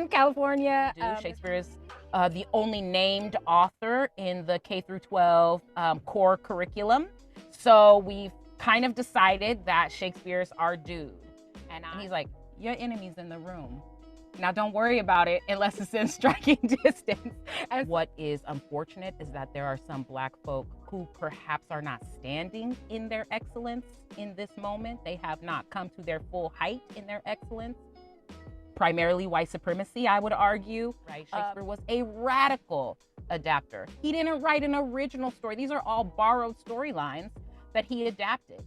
Oakland, California. Shakespeare is the only named author in the K through 12 core curriculum. So we've kind of decided that Shakespeare's our dude. And he's like, your enemy's in the room. Now, don't worry about it unless it's in striking distance. And what is unfortunate is that there are some Black folk who perhaps are not standing in their excellence in this moment. They have not come to their full height in their excellence. Primarily white supremacy, I would argue. Right? Shakespeare was a radical adapter. He didn't write an original story. These are all borrowed storylines that he adapted.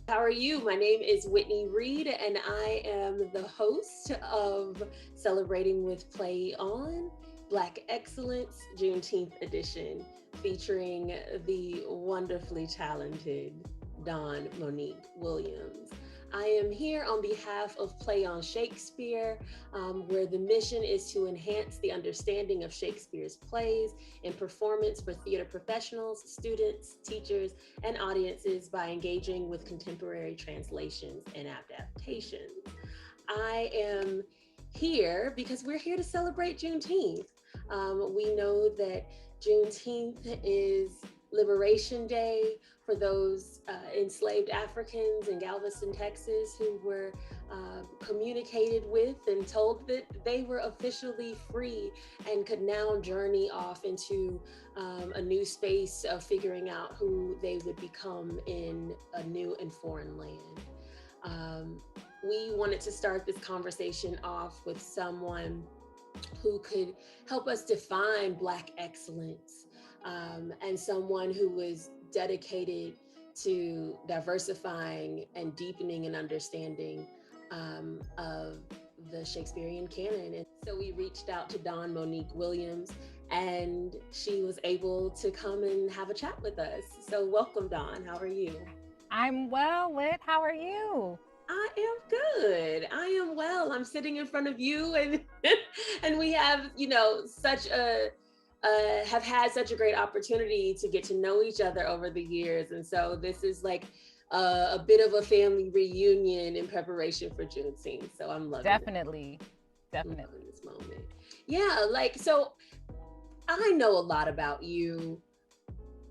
How are you? My name is Whitney Reed, and I am the host of Celebrating with Play On, Black Excellence Juneteenth edition, featuring the wonderfully talented Dawn Monique Williams. I am here on behalf of Play On Shakespeare, where the mission is to enhance the understanding of Shakespeare's plays and performance for theater professionals, students, teachers, and audiences by engaging with contemporary translations and adaptations. I am here because we're here to celebrate Juneteenth. We know that Juneteenth is Liberation Day for those enslaved Africans in Galveston, Texas, who were communicated with and told that they were officially free and could now journey off into a new space of figuring out who they would become in a new and foreign land. We wanted to start this conversation off with someone who could help us define Black excellence, and someone who was dedicated to diversifying and deepening an understanding of the Shakespearean canon. And so we reached out to Dawn Monique Williams, and she was able to come and have a chat with us. So welcome, Dawn. How are you? I'm well, Whit. How are you? I am good. I am well. I'm sitting in front of you, and and we have, have had such a great opportunity to get to know each other over the years. And so this is like a bit of a family reunion in preparation for Juneteenth. So I'm loving Definitely. this moment. Yeah, so I know a lot about you.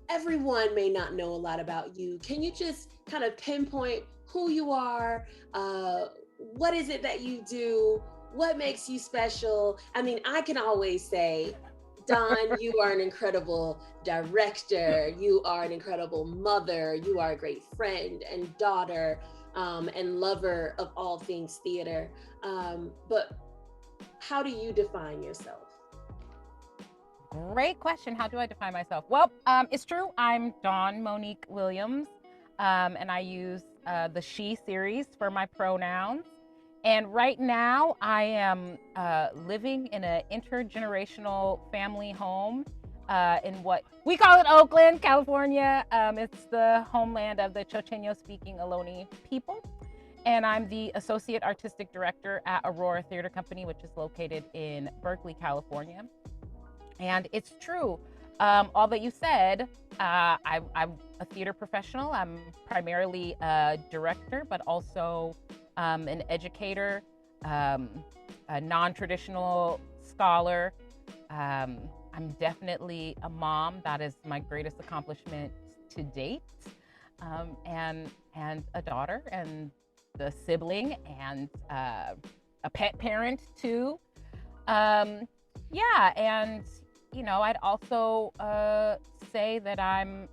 Everyone may not know a lot about you. Can you just kind of pinpoint who you are? What is it that you do? What makes you special? I mean, I can always say, Dawn, you are an incredible director. You are an incredible mother. You are a great friend and daughter, and lover of all things theater. But how do you define yourself? Great question. How do I define myself? Well, it's true. I'm Dawn Monique Williams, and I use the she series for my pronouns. And right now I am living in an intergenerational family home in what we call it Oakland, California. It's the homeland of the Chochenyo-speaking Ohlone people. And I'm the Associate Artistic Director at Aurora Theater Company, which is located in Berkeley, California. And it's true, all that you said. I'm a theater professional. I'm primarily a director, but also an educator, a non-traditional scholar. I'm definitely a mom. That is my greatest accomplishment to date. And a daughter, and the sibling, and a pet parent too. Yeah, and I'd also say that I'm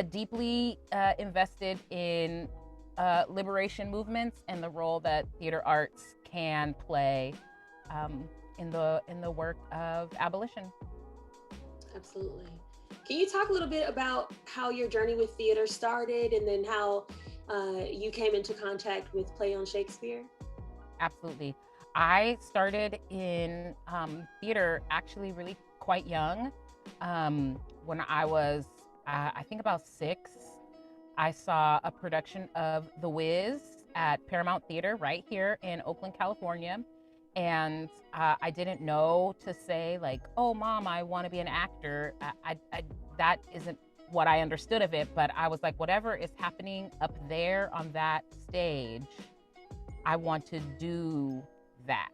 deeply invested in liberation movements and the role that theater arts can play in the work of abolition. Absolutely. Can you talk a little bit about how your journey with theater started, and then how you came into contact with Play on Shakespeare? Absolutely. I started in theater actually really quite young. When I was, I think about 6, I saw a production of The Wiz at Paramount Theater right here in Oakland, California. And I didn't know to say like, oh, Mom, I want to be an actor. That isn't what I understood of it. But I was like, whatever is happening up there on that stage, I want to do that.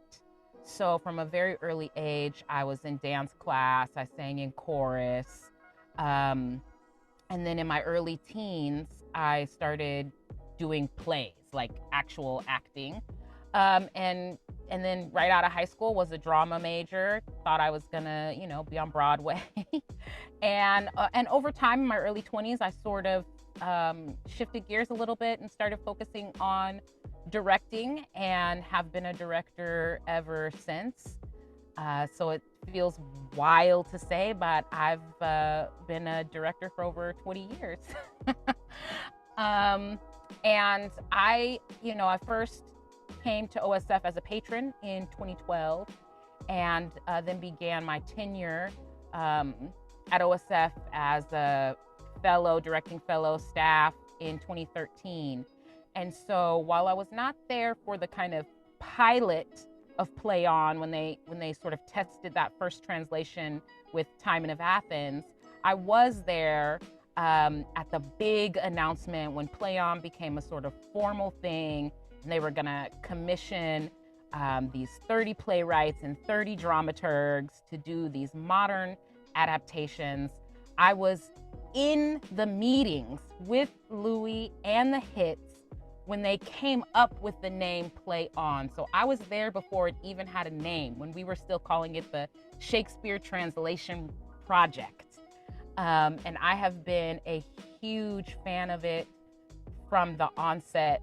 So from a very early age, I was in dance class, I sang in chorus. And then in my early teens, I started doing plays, like actual acting. And then right out of high school was a drama major. Thought I was gonna, be on Broadway. and over time in my early 20s, I sort of shifted gears a little bit and started focusing on directing, and have been a director ever since. So it feels wild to say, but I've been a director for over 20 years. And I first came to OSF as a patron in 2012, and then began my tenure at OSF as a directing fellow staff in 2013. And so while I was not there for the kind of pilot of Play On, when they sort of tested that first translation with Timon of Athens, I was there at the big announcement when Play On became a sort of formal thing, and they were going to commission these 30 playwrights and 30 dramaturgs to do these modern adaptations. I was in the meetings with Louis and the Hits when they came up with the name Play On. So I was there before it even had a name, when we were still calling it the Shakespeare Translation Project. And I have been a huge fan of it from the onset,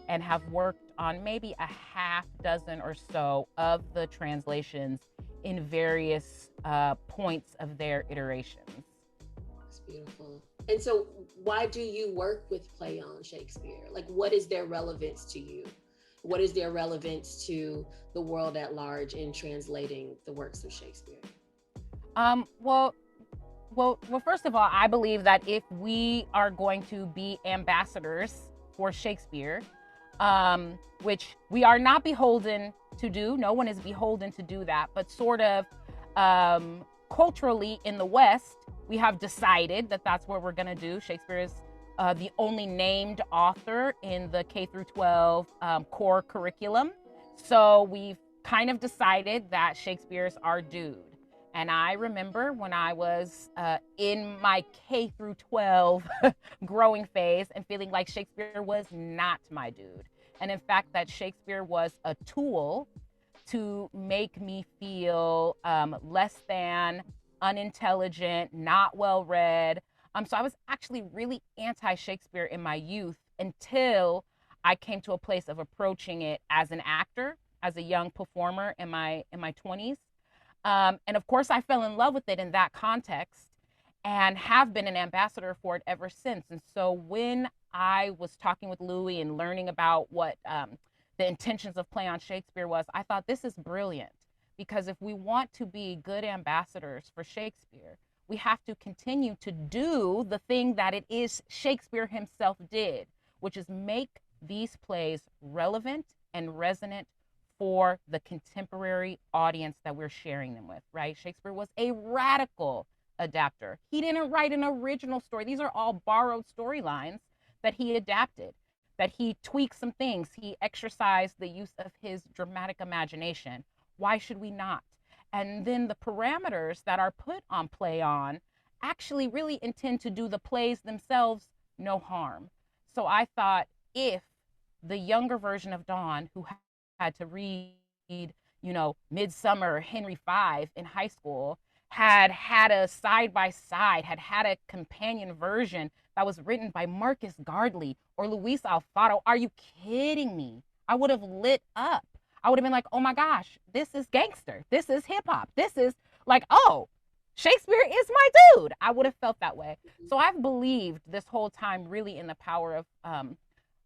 and have worked on maybe a half dozen or so of the translations in various points of their iterations. That's beautiful. And so why do you work with Play On Shakespeare? Like, what is their relevance to you? What is their relevance to the world at large in translating the works of Shakespeare? Well, first of all, I believe that if we are going to be ambassadors for Shakespeare, which we are not beholden to do, no one is beholden to do that, but sort of culturally in the West, we have decided that that's what we're going to do. Shakespeare is the only named author in the K through 12 core curriculum. So we've kind of decided that Shakespeare's our dude. And I remember when I was in my K through 12 growing phase and feeling like Shakespeare was not my dude. And in fact, that Shakespeare was a tool to make me feel less than, unintelligent, not well read. So I was actually really anti-Shakespeare in my youth, until I came to a place of approaching it as an actor, as a young performer in my 20s. And of course, I fell in love with it in that context, and have been an ambassador for it ever since. And so when I was talking with Louis and learning about what the intentions of Play On Shakespeare was, I thought, this is brilliant. Because if we want to be good ambassadors for Shakespeare, we have to continue to do the thing that it is Shakespeare himself did, which is make these plays relevant and resonant for the contemporary audience that we're sharing them with, right? Shakespeare was a radical adapter. He didn't write an original story. These are all borrowed storylines that he adapted, that he tweaked some things. He exercised the use of his dramatic imagination. Why should we not? And then the parameters that are put on Play On actually really intend to do the plays themselves no harm. So I thought, if the younger version of Dawn, who had to read, Midsummer or Henry V in high school, had a side-by-side, had a companion version that was written by Marcus Gardley or Luis Alfaro, are you kidding me? I would have lit up. I would have been like, oh my gosh, this is gangster. This is hip hop. This is like, oh, Shakespeare is my dude. I would have felt that way. So I've believed this whole time really in the power of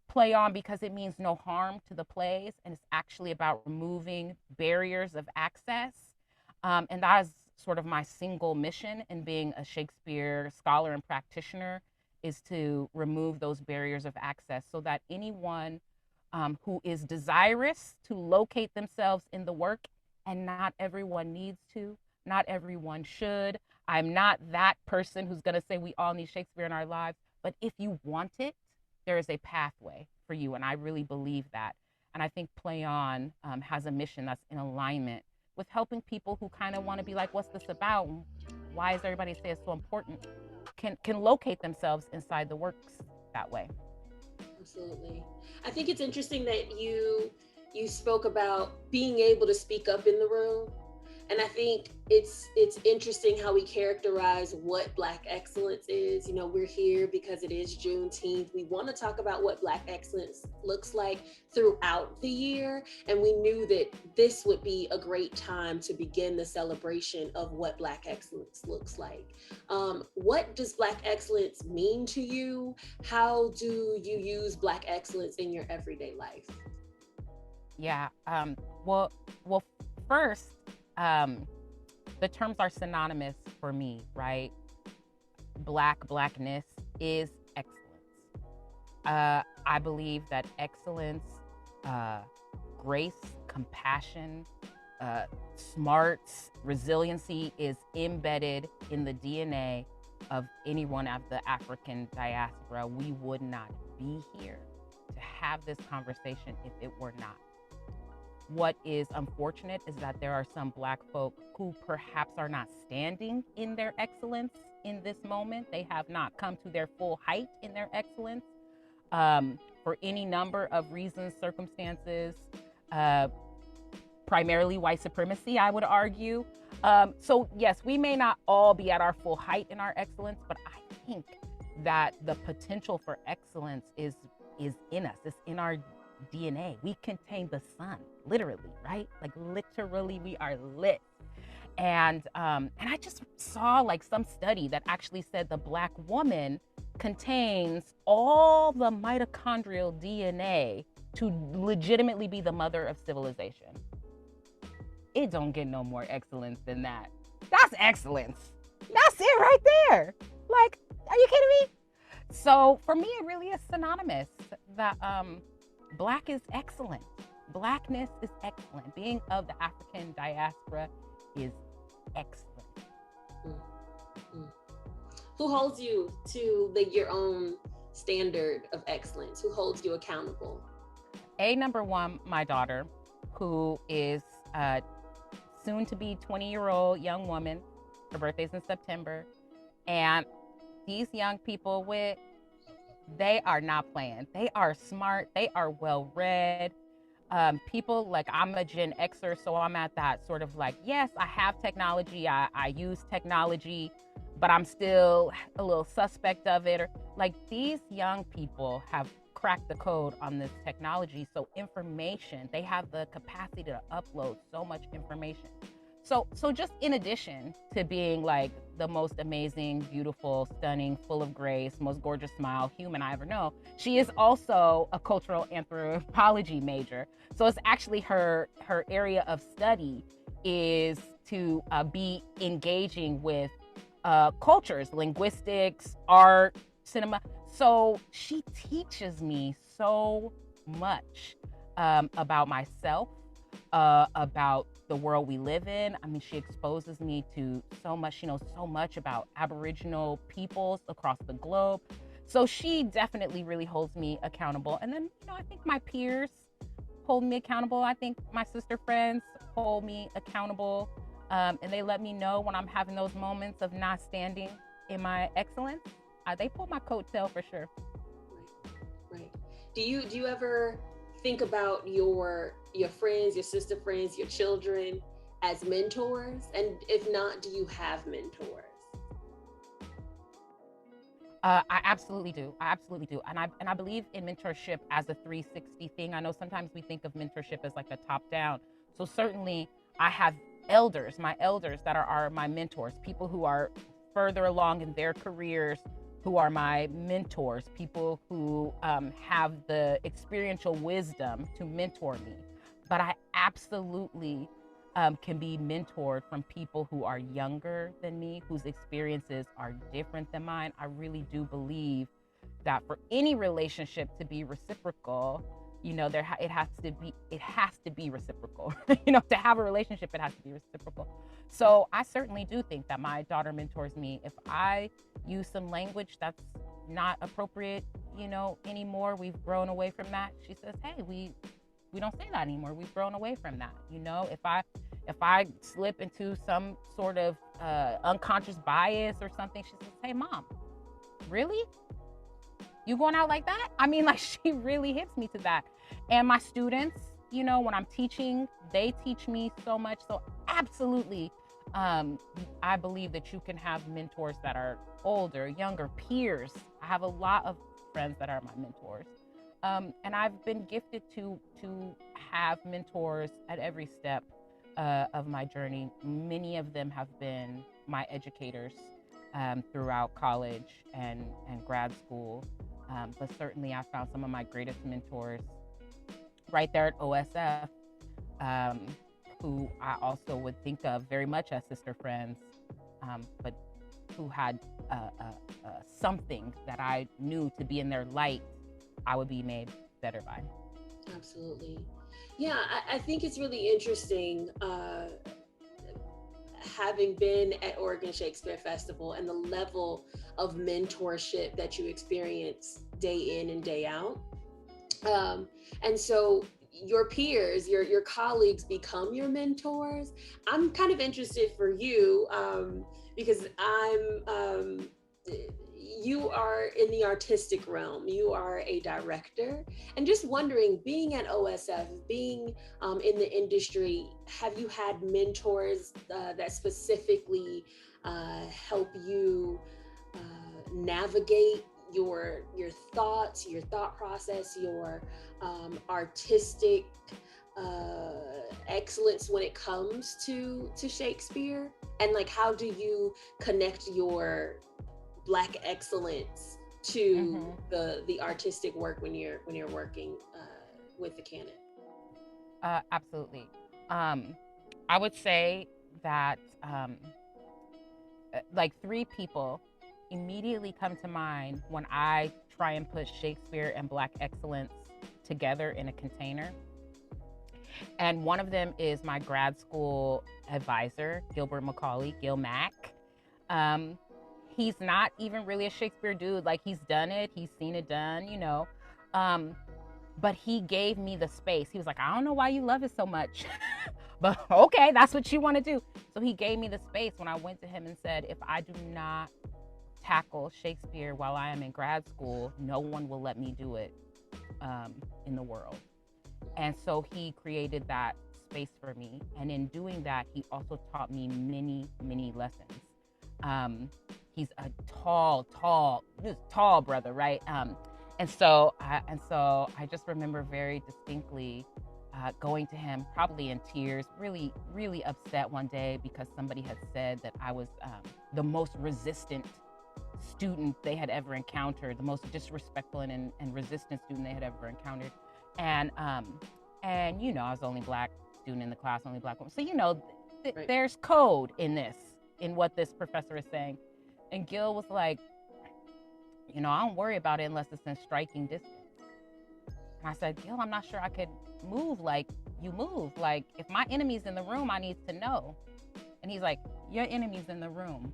Play On, because it means no harm to the plays, and it's actually about removing barriers of access. And that is sort of my single mission in being a Shakespeare scholar and practitioner, is to remove those barriers of access so that anyone who is desirous to locate themselves in the work, and not everyone needs to, not everyone should. I'm not that person who's going to say we all need Shakespeare in our lives, but if you want it, there is a pathway for you, and I really believe that. And I think Play On has a mission that's in alignment with helping people who kind of want to be like, what's this about? Why does everybody say it's so important? Can locate themselves inside the works that way. Absolutely. I think it's interesting that you spoke about being able to speak up in the room. And I think it's interesting how we characterize what Black excellence is. You know, we're here because it is Juneteenth. We want to talk about what Black excellence looks like throughout the year. And we knew that this would be a great time to begin the celebration of what Black excellence looks like. What does Black excellence mean to you? How do you use Black excellence in your everyday life? Yeah. Well, first, the terms are synonymous for me, right? Blackness is excellence. I believe that excellence, grace, compassion, smarts, resiliency is embedded in the DNA of anyone of the African diaspora. We would not be here to have this conversation if it were not. What is unfortunate is that there are some Black folk who perhaps are not standing in their excellence in this moment. They have not come to their full height in their excellence for any number of reasons, circumstances, primarily white supremacy, I would argue. So yes, we may not all be at our full height in our excellence, but I think that the potential for excellence is in us. It's in our DNA. We contain the sun, literally, right? Like literally, we are lit. And I just saw like some study that actually said the Black woman contains all the mitochondrial DNA to legitimately be the mother of civilization. It don't get no more excellence than that. That's excellence. That's it right there. Like, are you kidding me? So for me, it really is synonymous that Black is excellent. Blackness is excellent. Being of the African diaspora is excellent. Mm-hmm. Who holds you to your own standard of excellence? Who holds you accountable? Number one, my daughter, who is soon to be 20-year-old young woman. Her birthday's in September. And these young people they are not playing. They are smart. They are well-read. People like, I'm a Gen Xer, so I'm at that sort of like, yes, I have technology. I use technology, but I'm still a little suspect of it. Or like, these young people have cracked the code on this technology. So information, they have the capacity to upload so much information. So just in addition to being like the most amazing, beautiful, stunning, full of grace, most gorgeous smile human I ever know, she is also a cultural anthropology major. So it's actually her area of study is to be engaging with cultures, linguistics, art, cinema. So she teaches me so much about myself, about the world we live in. I mean, she exposes me to so much. She knows so much about Aboriginal peoples across the globe. So she definitely really holds me accountable. And then, I think my peers hold me accountable. I think my sister friends hold me accountable. And they let me know when I'm having those moments of not standing in my excellence. They pull my coattail for sure. Right. Do you ever think about your friends, your sister friends, your children as mentors? And if not, do you have mentors? I absolutely do. And I believe in mentorship as a 360 thing. I know sometimes we think of mentorship as like a top down. So certainly I have my elders that are my mentors, people who are further along in their careers, who are my mentors, people who have the experiential wisdom to mentor me. But I absolutely can be mentored from people who are younger than me, whose experiences are different than mine. I really do believe that for any relationship to be reciprocal, it has to be reciprocal. To have a relationship, it has to be reciprocal. So I certainly do think that my daughter mentors me. If I use some language that's not appropriate, anymore, we've grown away from that. She says, hey, we don't say that anymore. We've grown away from that. You know, if I slip into some sort of unconscious bias or something, she says, "Hey, mom, really? You going out like that?" I mean, like, she really hits me to that. And my students, you know, when I'm teaching, they teach me so much. So absolutely, I believe that you can have mentors that are older, younger, peers. I have a lot of friends that are my mentors. And I've been gifted to have mentors at every step of my journey. Many of them have been my educators throughout college and grad school. But certainly I found some of my greatest mentors right there at OSF, um, who I also would think of very much as sister friends, but who had something that I knew to be in their light, I would be made better by. Absolutely. Yeah, I think it's really interesting, having been at Oregon Shakespeare Festival and the level of mentorship that you experience day in and day out. And so your peers, your colleagues become your mentors. I'm kind of interested for you, because you are in the artistic realm. You are a director, and just wondering, being at OSF, being in the industry, have you had mentors that specifically help you navigate your thoughts, your thought process, your artistic excellence when it comes to Shakespeare? And like, how do you connect your Black excellence to the artistic work when you're working with the canon? Absolutely. I would say that like three people immediately come to mind when I try and put Shakespeare and Black excellence together in a container. And one of them is my grad school advisor, Gilbert Macaulay, Gil Mac. He's not even really a Shakespeare dude. Like, he's done it, he's seen it done, you know. But he gave me the space. He was like, "I don't know why you love it so much, but okay, that's what you want to do." So he gave me the space when I went to him and said, "If I do not tackle Shakespeare while I am in grad school, no one will let me do it in the world." And so he created that space for me. And in doing that, he also taught me many, many lessons. He's a tall brother, right? And so I just remember very distinctly going to him, probably in tears, really, really upset one day because somebody had said that I was the most resistant student they had ever encountered, the most disrespectful and resistant student they had ever encountered. And you know, I was the only Black student in the class, only Black woman. So, you know, Right. there's code in this, in what this professor is saying. And Gil was like, "You know, I don't worry about it unless it's in striking distance." And I said, "Gil, I'm not sure I could move like you move. Like, if my enemy's in the room, I need to know." And he's like, "Your enemy's in the room.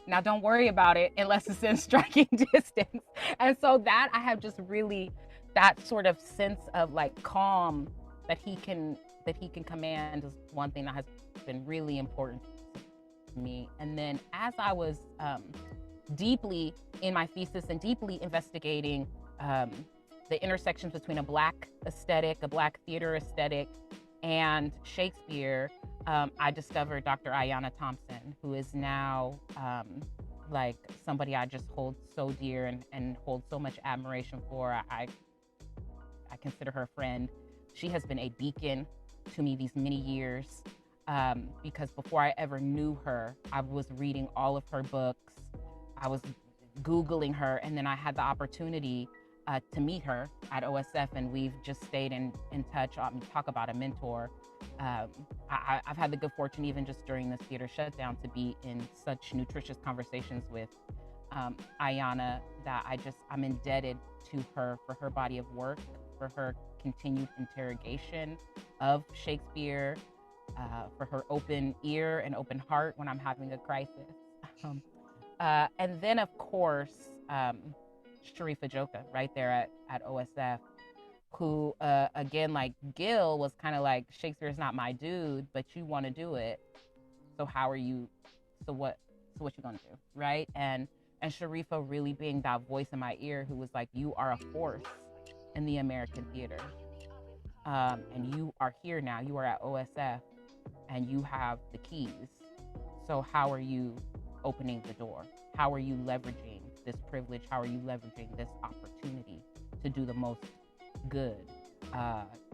Now don't worry about it unless it's in striking distance." And so that I have just really, that sort of sense of like calm that he can command is one thing that has been really important to me. And then as I was deeply in my thesis and deeply investigating the intersections between a Black aesthetic, a Black theater aesthetic, and Shakespeare, I discovered Dr. Ayanna Thompson, who is now like somebody I just hold so dear and hold so much admiration for. I consider her a friend. She has been a beacon to me these many years, because before I ever knew her, I was reading all of her books. I was Googling her, and then I had the opportunity to meet her at OSF, and we've just stayed in touch. Talk about a mentor. I've had the good fortune, even just during this theater shutdown, to be in such nutritious conversations with Ayanna, that I'm indebted to her for her body of work, for her continued interrogation of Shakespeare, for her open ear and open heart when I'm having a crisis. And then, of course, Sharifa Joka, right there at OSF. who, again, like Gil was kind of like, Shakespeare's not my dude, but you want to do it. So how are you, so what you gonna do, right? And Sharifa really being that voice in my ear who was like, you are a force in the American theater. And you are here now, you are at OSF, and you have the keys. So how are you opening the door? How are you leveraging this privilege? How are you leveraging this opportunity to do the most good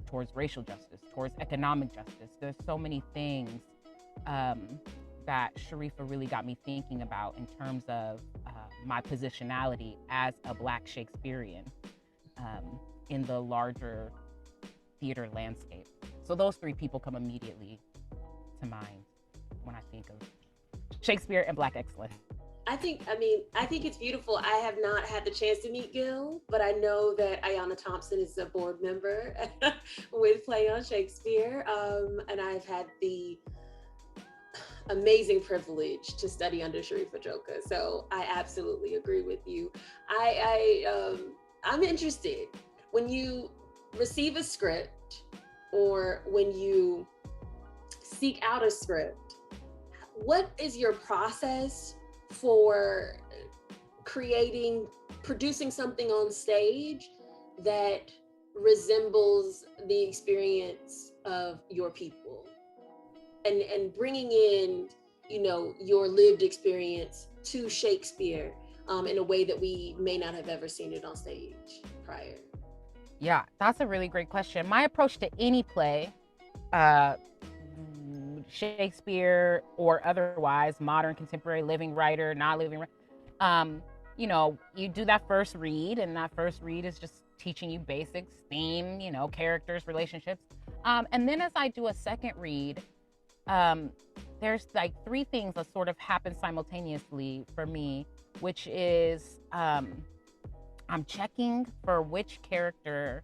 towards racial justice, towards economic justice? There's so many things that Sharifa really got me thinking about in terms of my positionality as a Black Shakespearean in the larger theater landscape. So those three people come immediately to mind when I think of Shakespeare and Black excellence. I think it's beautiful. I have not had the chance to meet Gil, but I know that Ayanna Thompson is a board member with Play on Shakespeare. And I've had the amazing privilege to study under Sharifa Joka. So I absolutely agree with you. I'm interested when you receive a script or when you seek out a script, what is your process for producing something on stage that resembles the experience of your people and bringing in, your lived experience to Shakespeare in a way that we may not have ever seen it on stage prior? Yeah, that's a really great question. My approach to any play, Shakespeare or otherwise, modern, contemporary, living writer, not living writer, you do that first read, and that first read is just teaching you basics, theme, characters, relationships. And then as I do a second read, there's like three things that sort of happen simultaneously for me, which is I'm checking for which character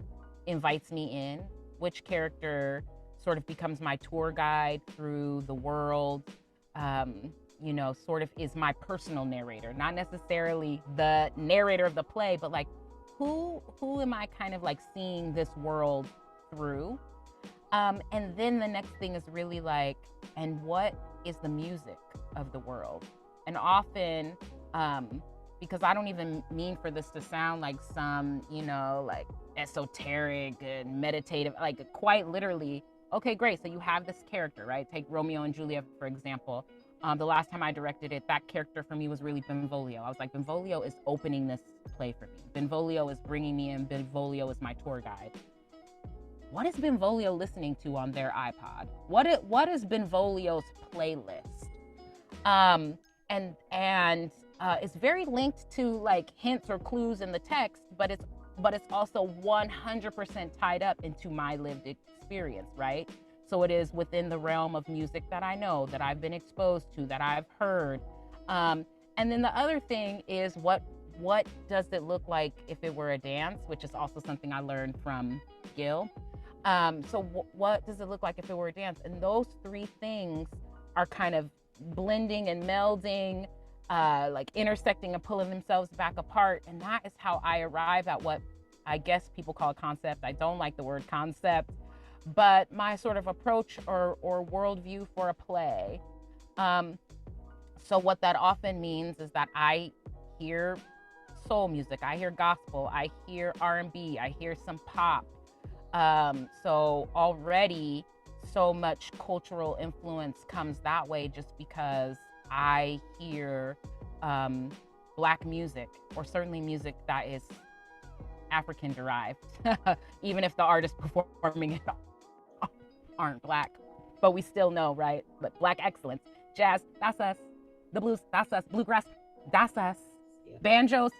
invites me in, which character sort of becomes my tour guide through the world, sort of is my personal narrator, not necessarily the narrator of the play, but like who am I kind of like seeing this world through? And then the next thing is really like, and what is the music of the world? And often, because I don't even mean for this to sound like some, like esoteric and meditative, like quite literally, okay, great. So you have this character, right? Take Romeo and Juliet, for example. The last time I directed it, that character for me was really Benvolio. I was like, Benvolio is opening this play for me. Benvolio is bringing me in. Benvolio is my tour guide. What is Benvolio listening to on their iPod? What is Benvolio's playlist? And it's very linked to like hints or clues in the text, but it's also 100% tied up into my lived experience, right? So it is within the realm of music that I know, that I've been exposed to, that I've heard. And then the other thing is what does it look like if it were a dance, which is also something I learned from Gil. So what does it look like if it were a dance? And those three things are kind of blending and melding, like intersecting and pulling themselves back apart. And that is how I arrive at what I guess people call a concept. I don't like the word concept, but my sort of approach or worldview for a play. So what that often means is that I hear soul music, I hear gospel, I hear R&B, I hear some pop. So already so much cultural influence comes that way just because I hear Black music, or certainly music that is African derived, even if the artists performing it aren't Black, but we still know, right? But Black excellence, jazz, that's us. The blues, that's us. Bluegrass, that's us. Yeah. Banjos,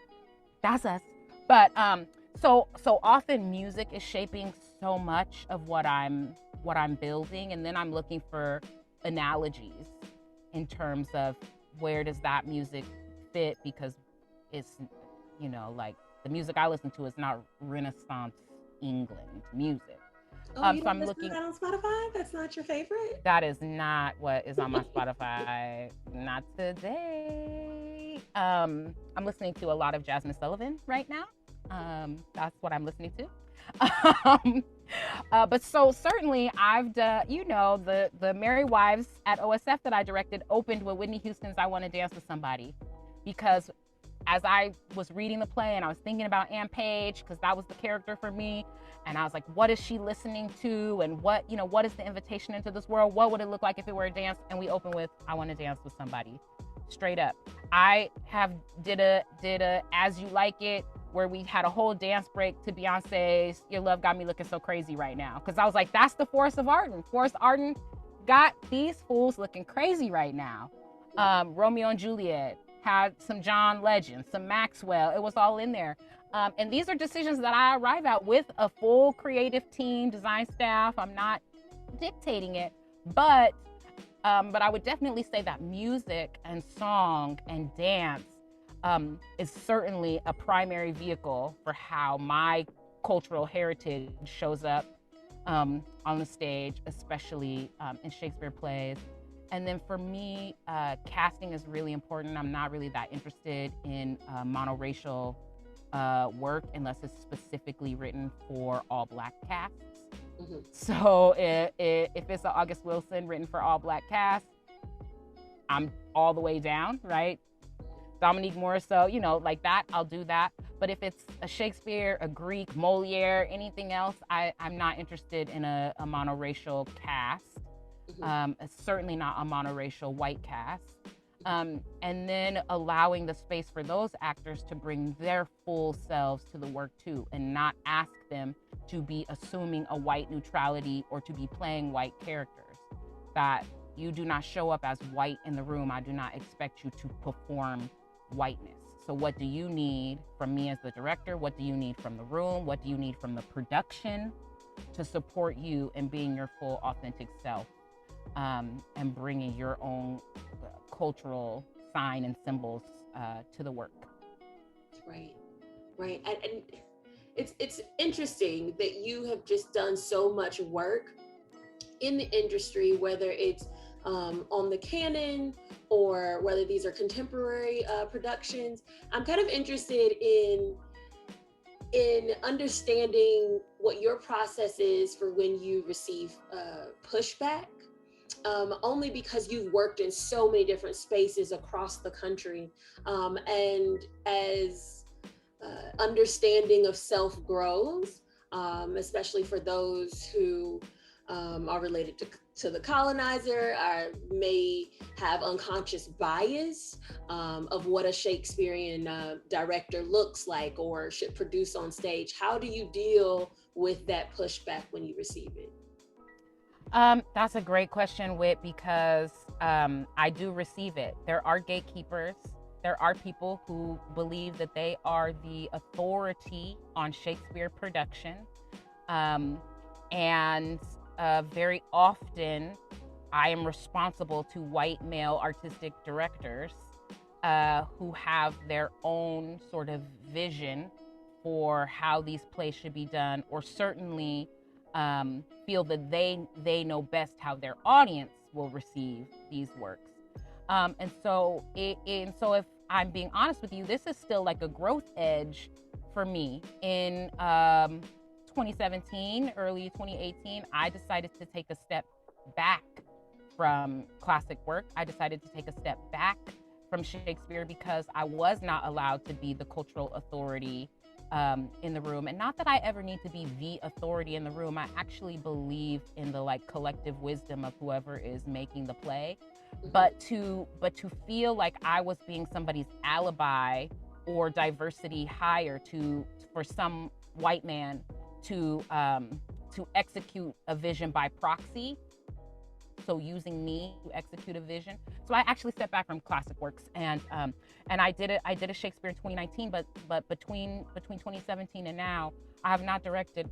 that's us. But so often music is shaping so much of what I'm building, and then I'm looking for analogies in terms of where does that music fit, because it's, like the music I listen to is not Renaissance England music. Oh, you don't listen to that on Spotify? That's not your favorite? That is not what is on my Spotify. Not today. I'm listening to a lot of Jasmine Sullivan right now. That's what I'm listening to. um, but so certainly I've done, the Merry Wives at OSF that I directed opened with Whitney Houston's I Want to Dance with Somebody, because as I was reading the play and I was thinking about Ann Page, because that was the character for me, and I was like, what is she listening to, and what is the invitation into this world? What would it look like if it were a dance? And we open with I Want to Dance with Somebody, straight up. I did a As You Like It, where we had a whole dance break to Beyonce's Your Love Got Me Looking So Crazy Right Now, because I was like, that's the force of Arden. Forrest Arden got these fools looking crazy right now. Romeo and Juliet had some John Legend, some Maxwell. It was all in there. And these are decisions that I arrive at with a full creative team, design staff. I'm not dictating it, but I would definitely say that music and song and dance is certainly a primary vehicle for how my cultural heritage shows up on the stage, especially in Shakespeare plays. And then for me, casting is really important. I'm not really that interested in monoracial work unless it's specifically written for all Black casts. Mm-hmm. So if it's an August Wilson written for all Black cast, I'm all the way down, right? Dominique Morisseau, like that, I'll do that. But if it's a Shakespeare, a Greek, Moliere, anything else, I'm not interested in a monoracial cast. It's certainly not a monoracial white cast. And then allowing the space for those actors to bring their full selves to the work too, and not ask them to be assuming a white neutrality or to be playing white characters. That you do not show up as white in the room. I do not expect you to perform whiteness. So what do you need from me as the director? What do you need from the room? What do you need from the production to support you in being your full authentic self? And bringing your own cultural sign and symbols to the work. Right. And it's interesting that you have just done so much work in the industry, whether it's on the canon or whether these are contemporary productions. I'm kind of interested in understanding what your process is for when you receive pushback. Only because you've worked in so many different spaces across the country, and as understanding of self grows, especially for those who are related to the colonizer, may have unconscious bias of what a Shakespearean director looks like or should produce on stage. How do you deal with that pushback when you receive it? That's a great question, Whit, because I do receive it. There are gatekeepers. There are people who believe that they are the authority on Shakespeare production. And very often I am responsible to white male artistic directors who have their own sort of vision for how these plays should be done, or certainly feel that they know best how their audience will receive these works. And so if I'm being honest with you, this is still like a growth edge for me. In 2017, early 2018, I decided to take a step back from classic work. I decided to take a step back from Shakespeare because I was not allowed to be the cultural authority in the room. And not that I ever need to be the authority in the room. I actually believe in the collective wisdom of whoever is making the play. But to feel like I was being somebody's alibi or diversity hire for some white man to execute a vision by proxy, so using me to execute a vision. So I actually stepped back from classic works, and I did a Shakespeare in 2019, but between 2017 and now, I have not directed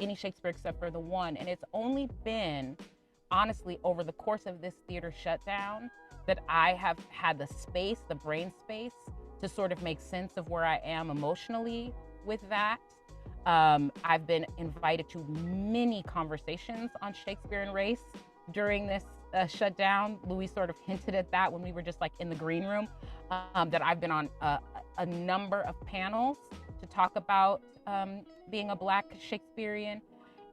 any Shakespeare except for the one, and it's only been, honestly, over the course of this theater shutdown that I have had the space, the brain space, to sort of make sense of where I am emotionally with that. I've been invited to many conversations on Shakespeare and race during this shutdown. Louis sort of hinted at that when we were just in the green room, that I've been on a number of panels to talk about being a Black Shakespearean.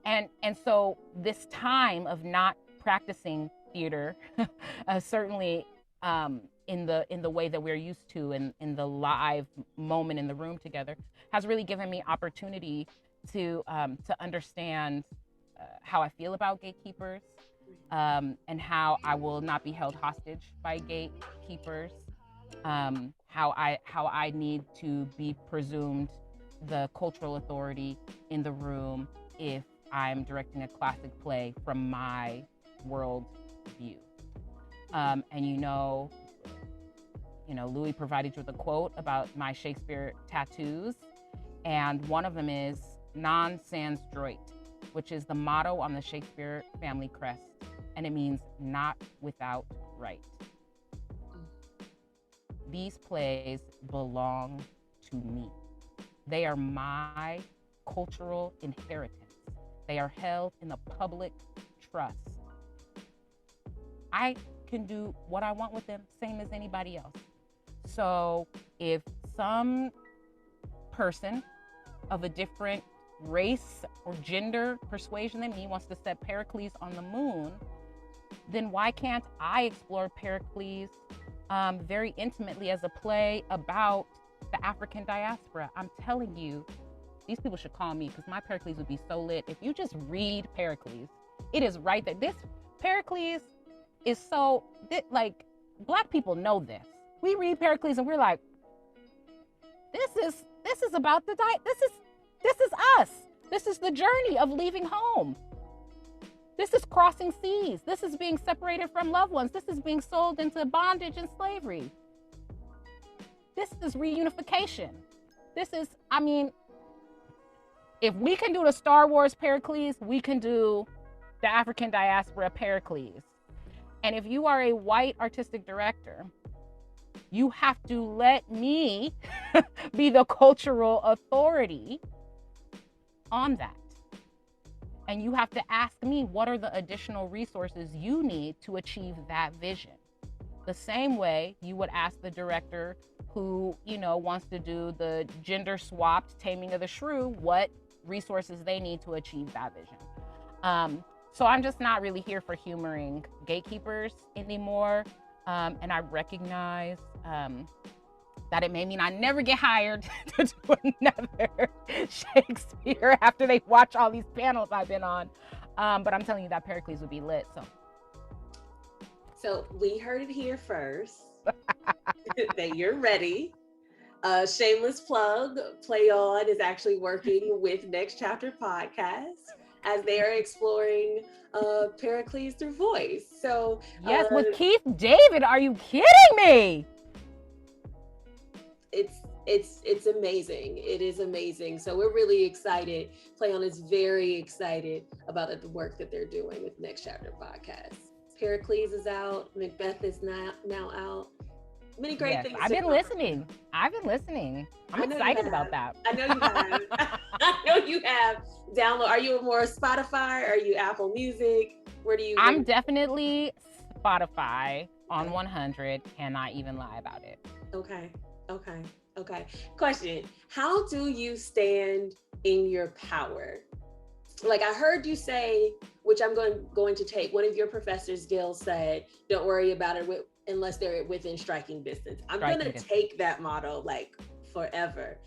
And so this time of not practicing theater, certainly in the way that we're used to, in the live moment in the room together, has really given me opportunity to understand how I feel about gatekeepers, and how I will not be held hostage by gatekeepers, how I need to be presumed the cultural authority in the room if I'm directing a classic play from my world view. And Louis provided you with a quote about my Shakespeare tattoos, and one of them is "Non sans droit," which is the motto on the Shakespeare family crest, and it means not without right. These plays belong to me. They are my cultural inheritance. They are held in the public trust. I can do what I want with them, same as anybody else. So if some person of a different race or gender persuasion than me wants to set Pericles on the moon, then why can't I explore Pericles very intimately as a play about the African diaspora? I'm telling you, these people should call me, because my Pericles would be so lit. If you just read Pericles, it is right there. This Pericles is so, like, Black people know this. We read Pericles and we're like, this is about this is us. This is the journey of leaving home. This is crossing seas. This is being separated from loved ones. This is being sold into bondage and slavery. This is reunification. This is, if we can do the Star Wars Pericles, we can do the African diaspora Pericles. And if you are a white artistic director, you have to let me be the cultural authority on that. And you have to ask me, what are the additional resources you need to achieve that vision? The same way you would ask the director who, wants to do the gender swapped Taming of the Shrew, what resources they need to achieve that vision. So I'm just not really here for humoring gatekeepers anymore. And I recognize that it may mean I never get hired to do another Shakespeare after they watch all these panels I've been on. But I'm telling you that Pericles would be lit. So we heard it here first that you're ready. Shameless plug, Play On is actually working with Next Chapter Podcast as they are exploring Pericles through voice. So yes, with Keith David, are you kidding me? It's amazing. It is amazing. So we're really excited. Play On is very excited about the work that they're doing with Next Chapter Podcast. Pericles is out. Macbeth is now out. Many great things. I've been listening. I'm excited about that. I know you have. I know you have. Download. Are you more Spotify? Are you Apple Music? Where do you? I'm definitely Spotify on 100. Cannot even lie about it. Okay. Question: how do you stand in your power? Like I heard you say, which I'm going to take. One of your professors, Gil, said, "Don't worry about it unless they're within striking distance." I'm going to take that motto like forever.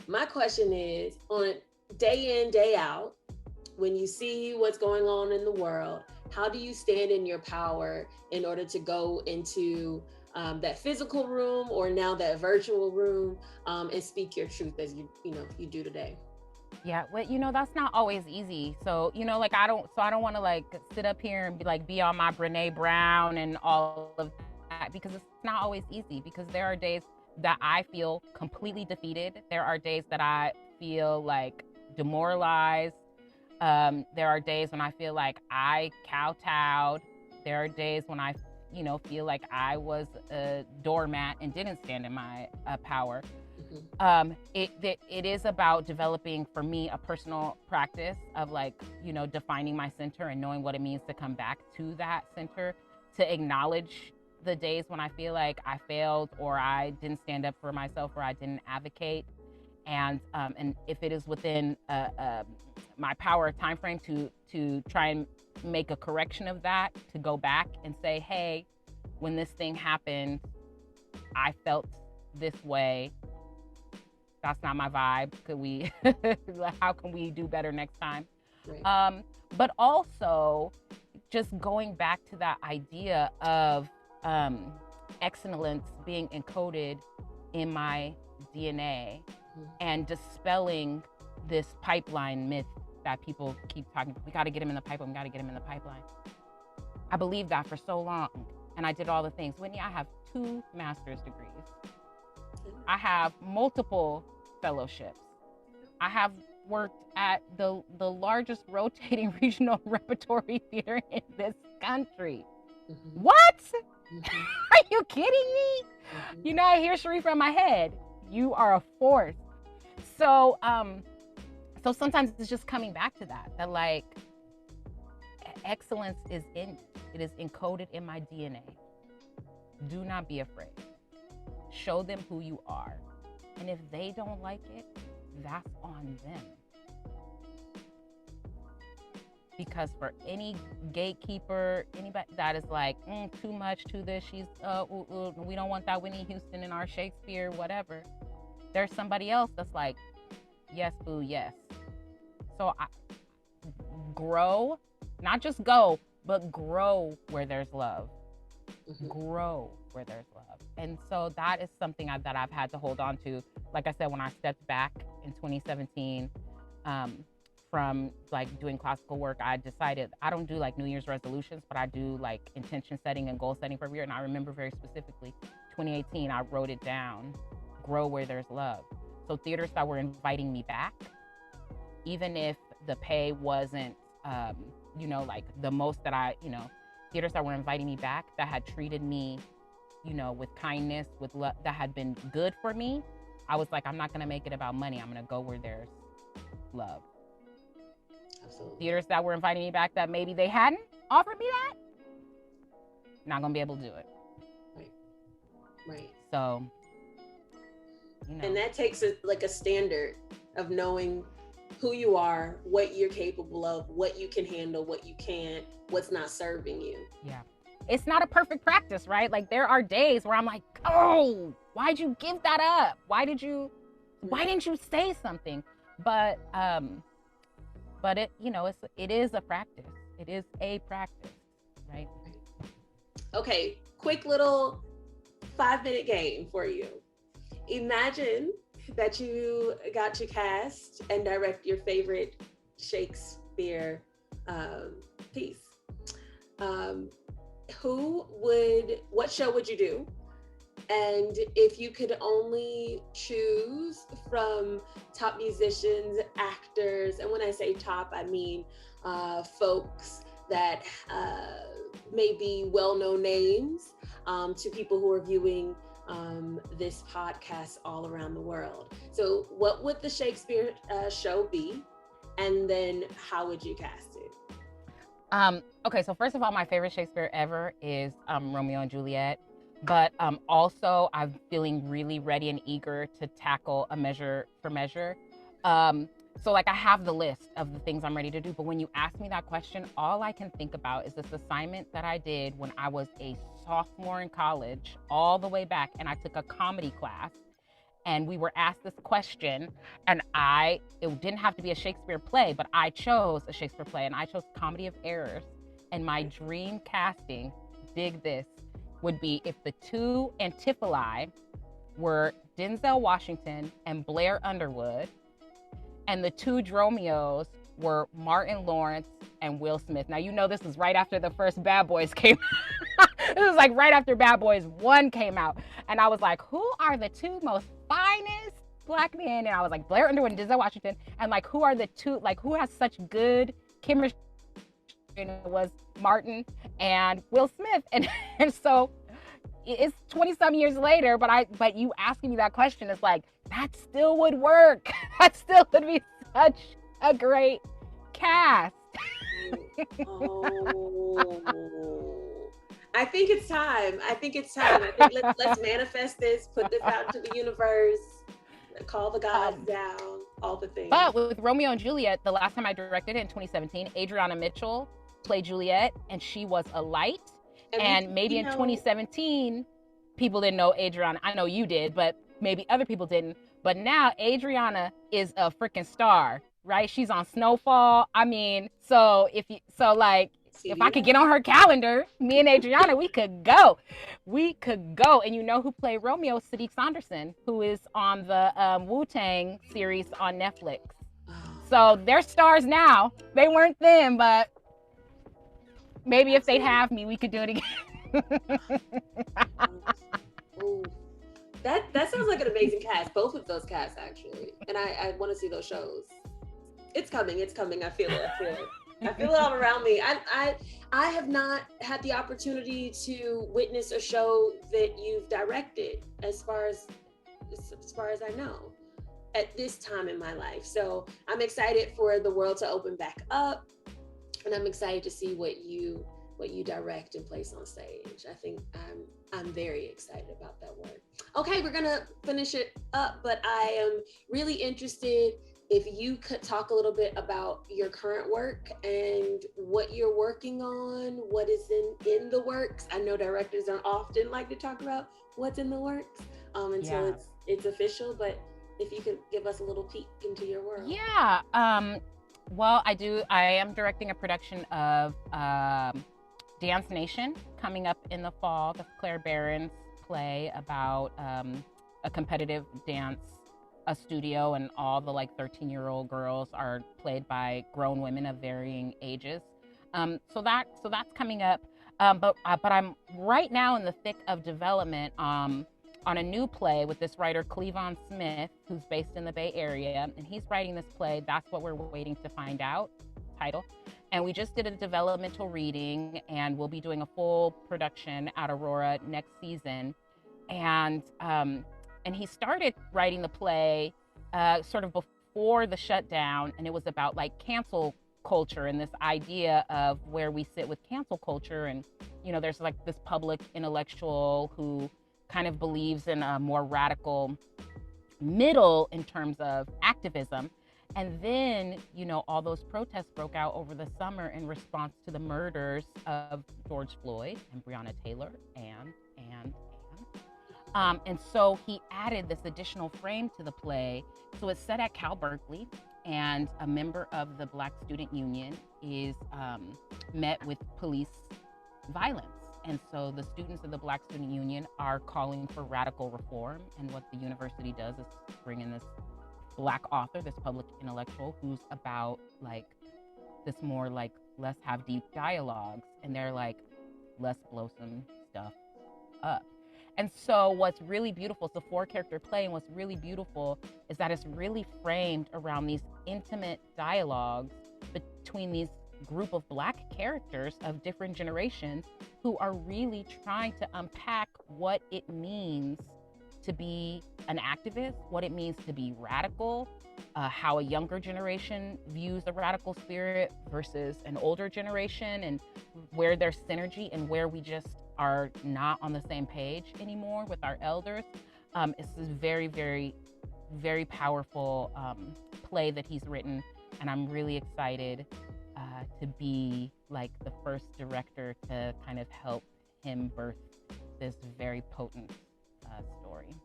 My question is, on day in, day out, when you see what's going on in the world, how do you stand in your power in order to go into that physical room or now that virtual room and speak your truth as you do today? Yeah, well, that's not always easy. So, I don't want to like sit up here and be on my Brene Brown and all of that, because it's not always easy, because there are days that I feel completely defeated. There are days that I feel like demoralized. There are days when I feel like I kowtowed. There are days when I feel like I was a doormat and didn't stand in my power. It is about developing, for me, a personal practice of defining my center and knowing what it means to come back to that center, to acknowledge the days when I feel like I failed or I didn't stand up for myself or I didn't advocate, And if it is within my power time frame to try and make a correction of that, to go back and say, hey, when this thing happened, I felt this way. That's not my vibe. Could we, how can we do better next time? Right. But also just going back to that idea of excellence being encoded in my DNA, and dispelling this pipeline myth that people keep talking. We got to get him in the pipeline. We got to get him in the pipeline. I believed that for so long, and I did all the things. Whitney, I have 2 master's degrees. I have multiple fellowships. I have worked at the largest rotating regional repertory theater in this country. Mm-hmm. What? Mm-hmm. Are you kidding me? Mm-hmm. You know, I hear Sharifah in my head. You are a force. So, so sometimes it's just coming back to that like excellence is in, it is encoded in my DNA. Do not be afraid. Show them who you are. And if they don't like it, that's on them. Because for any gatekeeper, anybody that is like, too much to this, she's, we don't want that Whitney Houston in our Shakespeare, whatever. There's somebody else that's like, yes, boo, yes. So grow, not just go, but grow where there's love. Mm-hmm. Grow where there's love. And so that is something that I've had to hold on to. Like I said, when I stepped back in 2017, from like doing classical work, I decided I don't do like New Year's resolutions, but I do like intention setting and goal setting for every year. And I remember very specifically, 2018, I wrote it down, grow where there's love. So theaters that were inviting me back, even if the pay wasn't, like the most that theaters that were inviting me back, that had treated me, with kindness, with love, that had been good for me, I was like, I'm not gonna make it about money. I'm gonna go where there's love. Absolutely. Theaters that were inviting me back that maybe they hadn't offered me that, not gonna be able to do it. Right. So, And that takes a standard of knowing who you are, what you're capable of, what you can handle, what you can't, what's not serving you. Yeah. It's not a perfect practice, right? Like there are days where I'm like, oh, why'd you give that up? Why didn't you say something? But it, it is a practice. It is a practice, right? Okay, quick little 5-minute game for you. Imagine that you got to cast and direct your favorite Shakespeare piece. What show would you do? And if you could only choose from top musicians, actors, and when I say top, I mean folks that may be well-known names to people who are viewing this podcast all around the world. So what would the Shakespeare show be? And then how would you cast it? Okay, so first of all, my favorite Shakespeare ever is Romeo and Juliet. But also, I'm feeling really ready and eager to tackle A Measure for Measure. So like I have the list of the things I'm ready to do. But when you ask me that question, all I can think about is this assignment that I did when I was a sophomore in college, all the way back. And I took a comedy class. And we were asked this question. And it didn't have to be a Shakespeare play, but I chose a Shakespeare play. And I chose Comedy of Errors. And my dream casting, dig this, would be if the 2 Antipholi were Denzel Washington and Blair Underwood, and the 2 Dromios were Martin Lawrence and Will Smith. Now, this is right after the first Bad Boys came out. This was like right after Bad Boys 1 came out. And I was like, who are the 2 most finest Black men? And I was like, Blair Underwood and Denzel Washington. And like, who are the 2, like who has such good chemistry? And it was Martin and Will Smith. And so it's 20-some years later, but you asking me that question is like, that still would work. That still would be such a great cast. I think it's time. I think let's manifest this, put this out to the universe. Call the gods down, all the things. But with Romeo and Juliet, the last time I directed it in 2017, Adriana Mitchell played Juliet, and she was a light. And maybe in 2017, people didn't know Adriana. I know you did, but maybe other people didn't. But now Adriana is a freaking star, right? She's on Snowfall. I mean, if I could get on her calendar, me and Adriana, we could go. And you know who played Romeo? Sadiq Sanderson, who is on the Wu-Tang series on Netflix. So they're stars now. They weren't then, but maybe if they'd have me, we could do it again. That sounds like an amazing cast. Both of those casts, actually. And I want to see those shows. It's coming. I feel it. I feel it all around me. I have not had the opportunity to witness a show that you've directed, as far as I know, at this time in my life. So I'm excited for the world to open back up, and I'm excited to see what you direct and place on stage. I think I'm very excited about that work. Okay, we're gonna finish it up, but I am really interested if you could talk a little bit about your current work and what you're working on, what is in the works. I know directors don't often like to talk about what's in the works until it's official, but if you could give us a little peek into your world. Yeah. Well, I am directing a production of Dance Nation coming up in the fall, the Claire Barron's play about a competitive dance studio, and all the 13-year-old girls are played by grown women of varying ages. So that's coming up. But I'm right now in the thick of development on a new play with this writer Cleavon Smith, who's based in the Bay Area, and he's writing this play. That's what we're waiting to find out. Title. And we just did a developmental reading, and we'll be doing a full production at Aurora next season. And he started writing the play sort of before the shutdown, and it was about cancel culture and this idea of where we sit with cancel culture. And there's this public intellectual who kind of believes in a more radical middle in terms of activism. And then, all those protests broke out over the summer in response to the murders of George Floyd and Breonna Taylor and so he added this additional frame to the play. So it's set at Cal Berkeley, and a member of the Black Student Union is met with police violence. And so the students of the Black Student Union are calling for radical reform. And what the university does is bring in this Black author, this public intellectual, who's about this more let's have deep dialogues, and they're let's blow some stuff up. And so what's really beautiful, it's a 4-character play, and what's really beautiful is that it's really framed around these intimate dialogues between these group of Black characters of different generations who are really trying to unpack what it means to be an activist, what it means to be radical, how a younger generation views a radical spirit versus an older generation, and where there's synergy and where we just are not on the same page anymore with our elders. It's this very, very, very powerful play that he's written, and I'm really excited to be the first director to kind of help him birth this very potent story.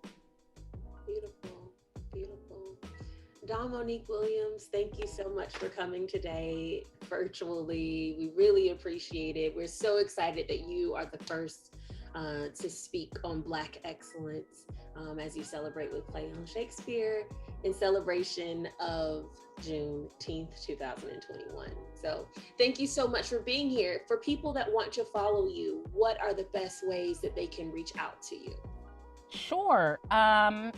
Beautiful, beautiful. Dawn Monique Williams, thank you so much for coming today virtually. We really appreciate it. We're so excited that you are the first to speak on Black excellence as you celebrate with Play On Shakespeare in celebration of Juneteenth 2021. So thank you so much for being here. For people that want to follow you, what are the best ways that they can reach out to you? Sure. I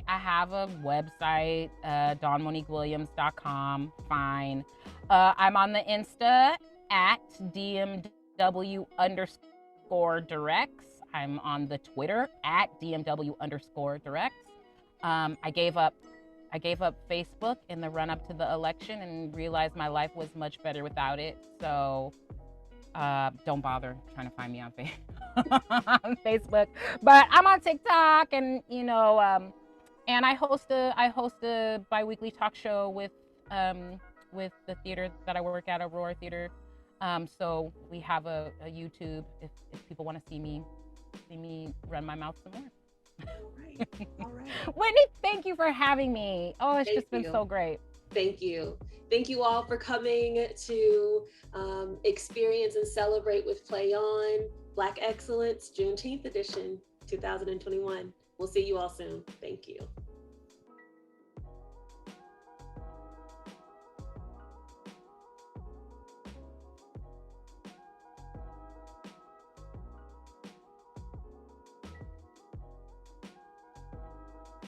have a website, dawnmoniquewilliams.com. Fine. I'm on the Insta at DMW_directs. I'm on the Twitter at DMW_directs. I gave up Facebook in the run up to the election and realized my life was much better without it. So don't bother trying to find me on Facebook. But I'm on TikTok and And I host a biweekly talk show with the theater that I work at, Aurora Theater. So we have a YouTube if people want to see me run my mouth some more. All right. All right. Whitney, thank you for having me. Oh, it's Thank just been you. so great. Thank you. Thank you all for coming to experience and celebrate with Play On Black Excellence Juneteenth edition 2021. We'll see you all soon. Thank you.